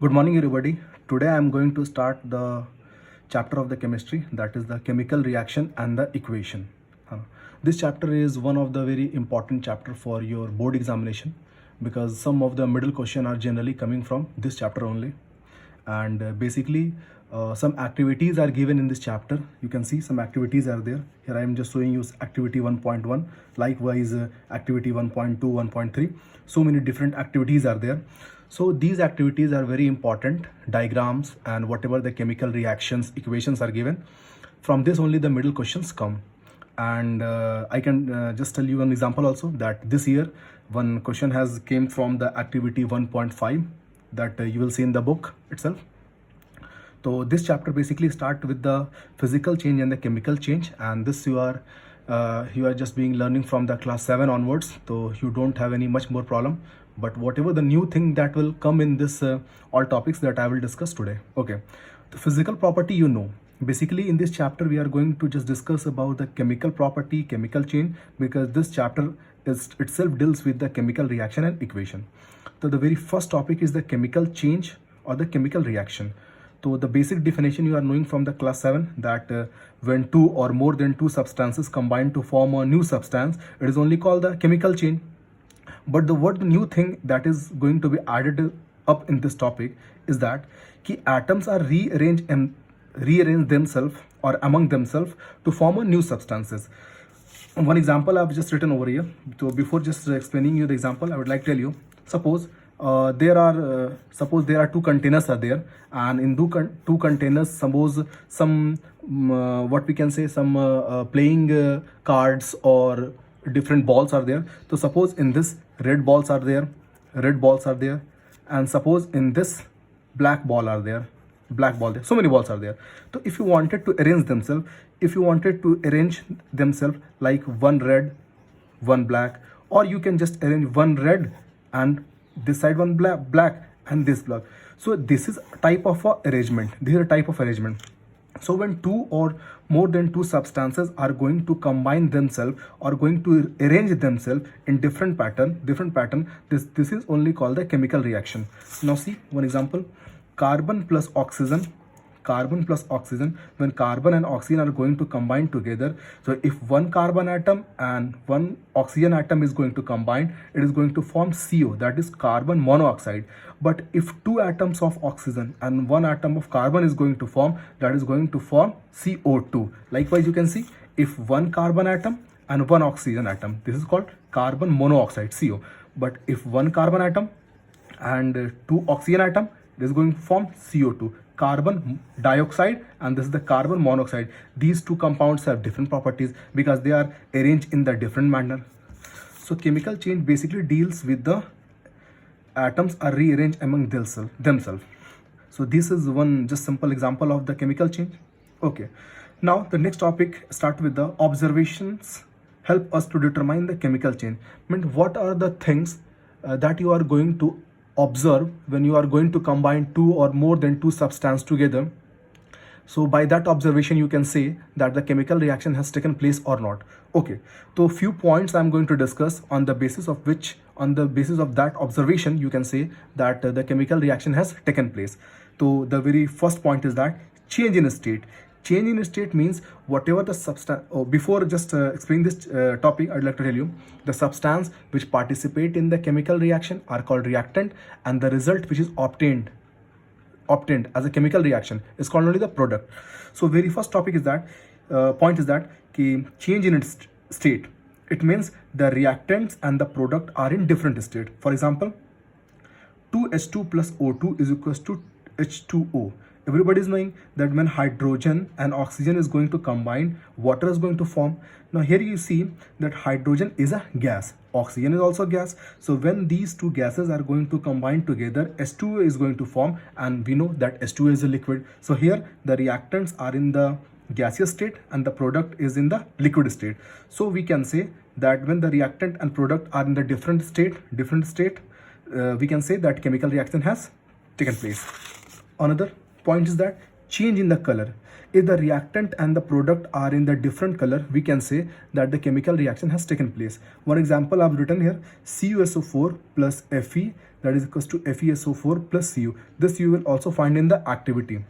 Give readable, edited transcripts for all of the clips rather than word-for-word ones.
Good morning, everybody. Today I am going to start the chapter of the chemistry, that is the chemical reaction and the equation. This chapter is one of the very important chapter for your board examination because some of the middle question are generally coming from this chapter only. And basically, some activities are given in this chapter. You can see some activities are there. Here I am just showing you activity 1.1, likewise activity 1.2, 1.3. So many different activities are there. So these activities are very important, diagrams and whatever the chemical reactions, equations are given. From this only the middle questions come. And I can just tell you one example also, that this year one question has came from the activity 1.5 that you will see in the book itself. So this chapter basically start with the physical change and the chemical change, and this you are just being learning from the class 7 onwards, so you don't have any much more problem. But whatever the new thing that will come in this all topics that I will discuss today. Okay, the physical property, basically in this chapter we are going to just discuss about the chemical property, chemical change, because this chapter is itself deals with the chemical reaction and equation. So the very first topic is the chemical change or the chemical reaction. So the basic definition you are knowing from the class 7, that when two or more than two substances combine to form a new substance, it is only called the chemical change. But the new thing that is going to be added up in this topic is that atoms are rearrange themselves or among themselves to form a new substances. One example I've just written over here. So before just explaining you the example, I would like to tell you, suppose there are two containers are there, and in two containers, suppose some what we can say, some playing cards or different balls are there. So suppose in this red balls are there, and suppose in this black ball are there, so many balls are there. So if you wanted to arrange themselves like one red, one black, or you can just arrange one red and this side one black and this black. So this is a type of arrangement. So when two or more than two substances are going to combine themselves or going to arrange themselves in different pattern, this is only called the chemical reaction. Now see one example: carbon plus oxygen, when carbon and oxygen are going to combine together. So if one carbon atom and one oxygen atom is going to combine, it is going to form CO, that is carbon monoxide. But if two atoms of oxygen and one atom of carbon is going to form, that is going to form CO2. Likewise, you can see if one carbon atom and one oxygen atom, this is called carbon monoxide, CO. But if one carbon atom and two oxygen atom, it is going to form CO2, carbon dioxide, and this is the carbon monoxide. These two compounds have different properties because they are arranged in the different manner. So chemical change basically deals with the atoms are rearranged among themselves. So this is one just simple example of the chemical change. Okay, now the next topic start with the observations help us to determine the chemical change. I mean, what are the things that you are going to observe when you are going to combine two or more than two substances together? So by that observation you can say that the chemical reaction has taken place or not. Okay, so few points I'm going to discuss on the basis of that observation you can say that the chemical reaction has taken place. So the very first point is that change in state. Change in state means whatever the substance. Before just explaining this topic, I'd like to tell you the substance which participate in the chemical reaction are called reactant, and the result which is obtained as a chemical reaction is called only the product. So very first topic is that point is that change in its state. It means the reactants and the product are in different state. For example, 2H2 plus O2 is equals to H2O. Everybody is knowing that when hydrogen and oxygen is going to combine, water is going to form. Now here you see that hydrogen is a gas, oxygen is also gas. So when these two gases are going to combine together, H2O is going to form, and we know that H2O is a liquid. So here the reactants are in the gaseous state and the product is in the liquid state. So we can say that when the reactant and product are in the different state, we can say that chemical reaction has taken place. Another point is that change in the color. If the reactant and the product are in the different color, we can say that the chemical reaction has taken place. One example I've written here: CuSO4 plus Fe that is equals to FeSO4 plus Cu. This you will also find in the activity.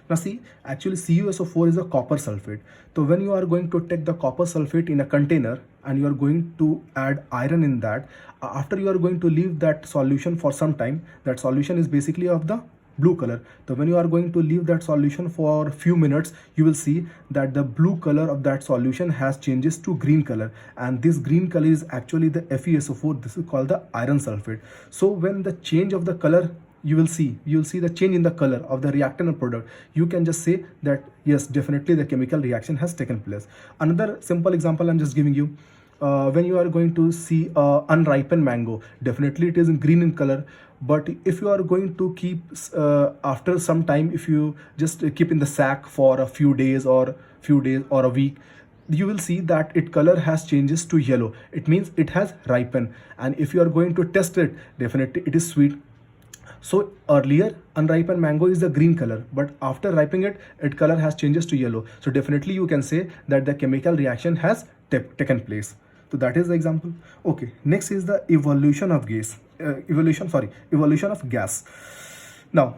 Now see, actually CuSO4 is a copper sulfate. So when you are going to take the copper sulfate in a container and you are going to add iron in that, after you are going to leave that solution for some time, that solution is basically of the blue color. So when you are going to leave that solution for a few minutes, you will see that the blue color of that solution has changes to green color, and this green color is actually the FeSO4. This is called the iron sulfate. So when the change of the color, you will see the change in the color of the reactant and product, you can just say that yes, definitely the chemical reaction has taken place. Another simple example I'm just giving you, when you are going to see unripened mango, definitely it is green in color, but if you are going to keep after some time, if you just keep in the sack for a few days or a week, you will see that its color has changes to yellow. It means it has ripened, and if you are going to test it, definitely it is sweet. So earlier unripened mango is the green color, but after ripening it, its color has changes to yellow. So definitely you can say that the chemical reaction has taken place. So that is the example. Okay, next is the evolution of gas. Now,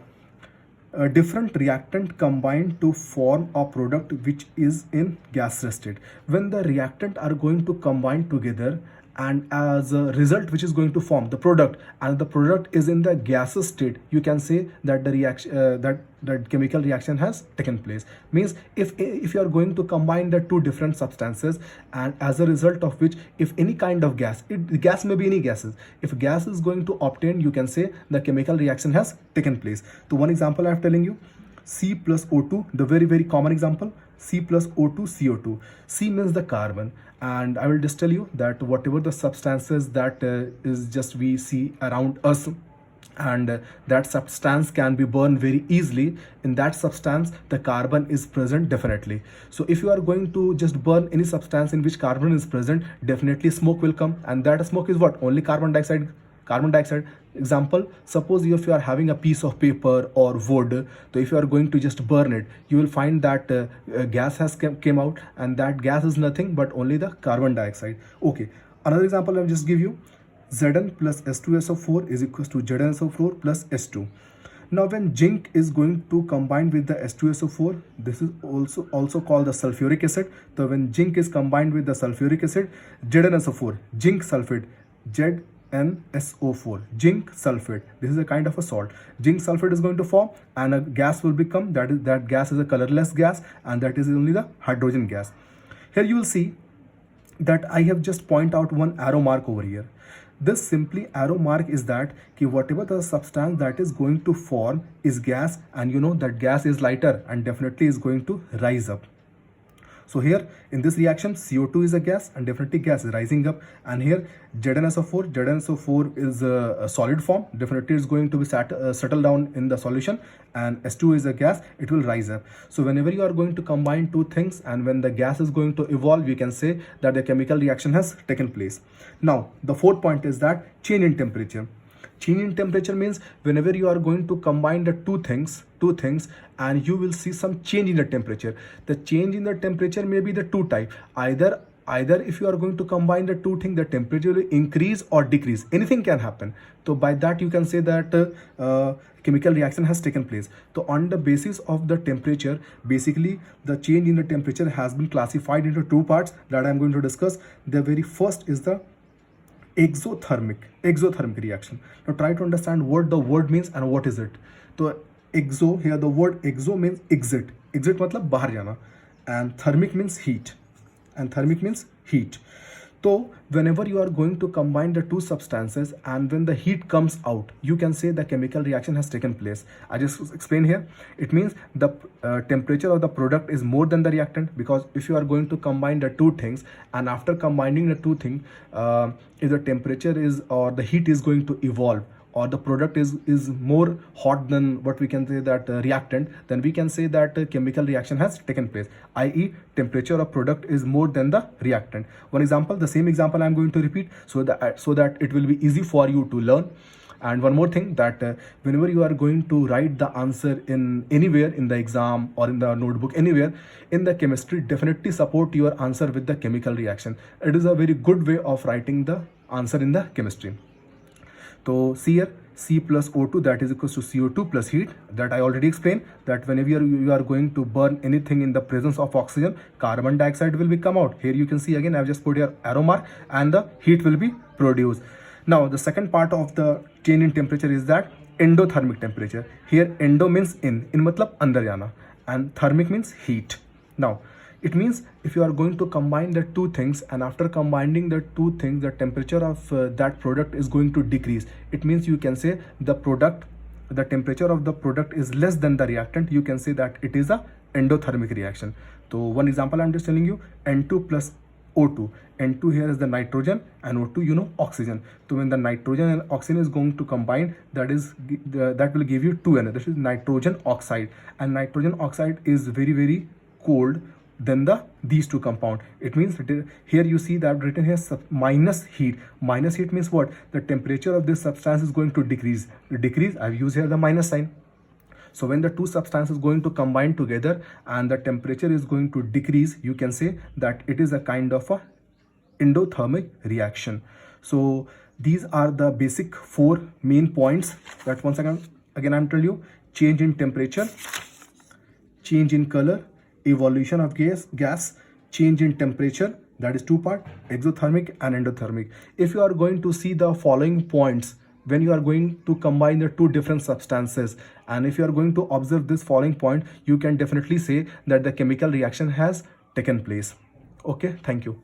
a different reactant combined to form a product which is in gaseous state. When the reactant are going to combine together, and as a result which is going to form the product, and the product is in the gaseous state, you can say that the reaction that chemical reaction has taken place. Means if you are going to combine the two different substances, and as a result of which, if any kind of gas may be any gases, if gas is going to obtain, you can say the chemical reaction has taken place. So one example I am telling you, C plus O2, the very common example, C plus O2 CO2. C means the carbon, and I will just tell you that whatever the substances that is just we see around us, and that substance can be burned very easily, in that substance the carbon is present definitely. So if you are going to just burn any substance in which carbon is present, definitely smoke will come, and that smoke is what? Only carbon dioxide. Example, suppose if you are having a piece of paper or wood, so if you are going to just burn it, you will find that gas has came out, and that gas is nothing but only the carbon dioxide. Okay, another example I'll just give you, Zn plus H2SO4 is equals to ZnSO4 plus H2. Now when zinc is going to combine with the H2SO4, this is also called the sulfuric acid. So when zinc is combined with the sulfuric acid, ZnSO4, zinc sulfate, ZnSO4, zinc sulfate, this is a kind of a salt. Zinc sulfate is going to form, and a gas will become, that gas is a colorless gas, and that is only the hydrogen gas. Here you will see that I have just point out one arrow mark over here. This simply arrow mark is that whatever the substance that is going to form is gas, and you know that gas is lighter and definitely is going to rise up. So here in this reaction, CO2 is a gas, and definitely gas is rising up, and here ZnSO4 is a solid form, definitely is going to be settle down in the solution, and H2 is a gas, it will rise up. So whenever you are going to combine two things, and when the gas is going to evolve, you can say that the chemical reaction has taken place. Now the fourth point is that change in temperature. Change in temperature means whenever you are going to combine the two things, and you will see some change in the temperature. The change in the temperature may be the two type. Either if you are going to combine the two things, the temperature will increase or decrease. Anything can happen. So by that you can say that chemical reaction has taken place. So on the basis of the temperature, basically the change in the temperature has been classified into two parts that I am going to discuss. The very first is the exothermic reaction. Now try to understand what the word means and what is it. So exo, here the word exo means exit matlab bahar jana, and thermic means heat, So whenever you are going to combine the two substances, and when the heat comes out, you can say the chemical reaction has taken place. I just explain here. It means the temperature of the product is more than the reactant, because if you are going to combine the two things, and after combining the two things, if the temperature is, or the heat is going to evolve, or the product is more hot than what we can say that reactant, then we can say that chemical reaction has taken place, i.e. temperature of product is more than the reactant. One example, the same example I am going to repeat so that it will be easy for you to learn. And one more thing, that whenever you are going to write the answer in anywhere in the exam or in the notebook, anywhere in the chemistry, definitely support your answer with the chemical reaction. It is a very good way of writing the answer in the chemistry. So see here, C plus O2, that is equals to CO2 plus heat. That I already explained, that whenever you are going to burn anything in the presence of oxygen, carbon dioxide will be come out. Here you can see again, I've just put here arrow mark, and the heat will be produced. Now the second part of the change in temperature is that endothermic temperature. Here endo means in matlab andar jana, and thermic means heat. Now it means if you are going to combine the two things, and after combining the two things, the temperature of that product is going to decrease. It means you can say the temperature of the product is less than the reactant. You can say that it is a endothermic reaction. So one example I'm just telling you, N2 plus O2. N2 here is the nitrogen, and O2 oxygen. So when the nitrogen and oxygen is going to combine, that will give you 2Na. This is nitrogen oxide, and nitrogen oxide is very, very cold than these two compound. It means here you see that written here minus heat. Minus heat means what? The temperature of this substance is going to decrease. I've used here the minus sign. So when the two substances going to combine together and the temperature is going to decrease, you can say that it is a kind of a endothermic reaction. So these are the basic 4 main points that once again I'm telling you: change in temperature, change in color, evolution of gas, change in temperature, that is 2 part, exothermic and endothermic. If you are going to see the following points when you are going to combine the two different substances, and if you are going to observe this following point, you can definitely say that the chemical reaction has taken place. Okay, thank you.